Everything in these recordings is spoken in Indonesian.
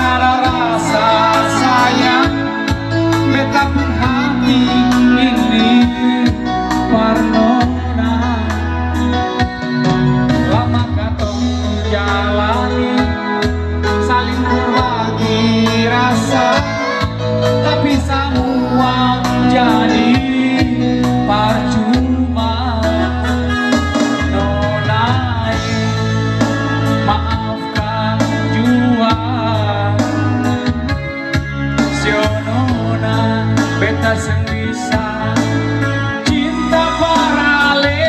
ada rasa sayang beta pun hati ini parnona lama katong jalani saling berbagi rasa tapi semua jadi percuma. Nonai maafkan jua sionona beta seng bisa cinta parale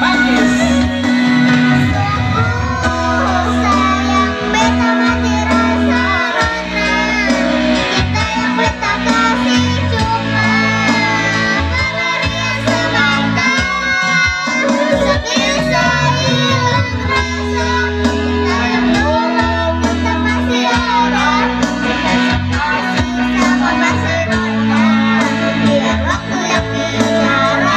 bagis sayang beta mati rasa rona kita yang beta kasih cuma kemarin semata sebisa hilang rasa kita yang dulu kita masih ada kita kasih sama masih rona biar waktu yang bicara.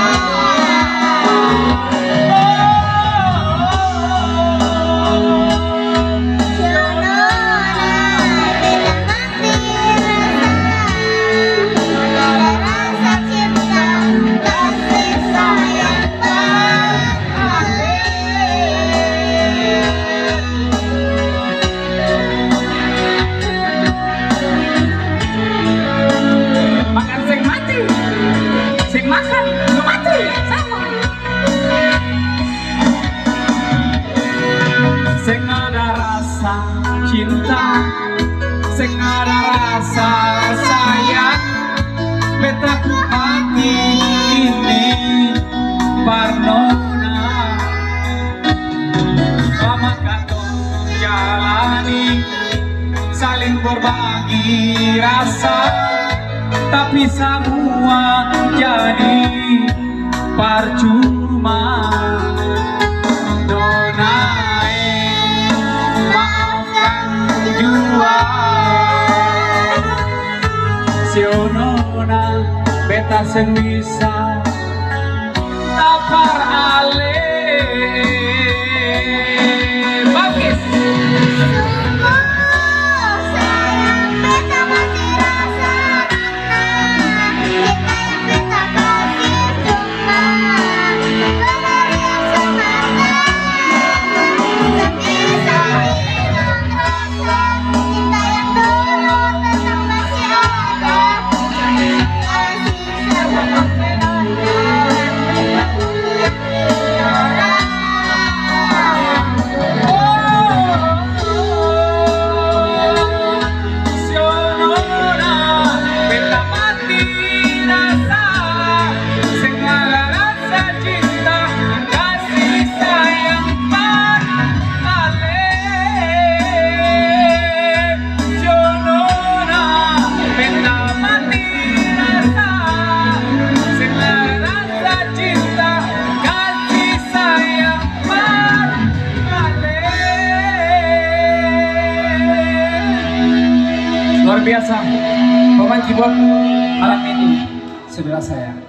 makan sing mati sing makan lu mati sama sing ada rasa cinta sing ada rasa sayang beta ku hati ini parnona lama katong jalani saling berbagi rasa tapi semua jadi percuma. Donai maafkan jua sionona beta seng bisa tapar ale bagis Sayang beta mati rasa rona kita yang beta kasih cuma kemarin semata sebisa hilang rasa kita yang dulu tetap masih ada kasih sama masih rona yang bicara. sionona beta mati rasa segala rasa cinta kasih sayang parale sionona beta mati rasa segala rasa cinta kasih sayang parale. Luar biasa pemain keyboard malam ini saudara saya.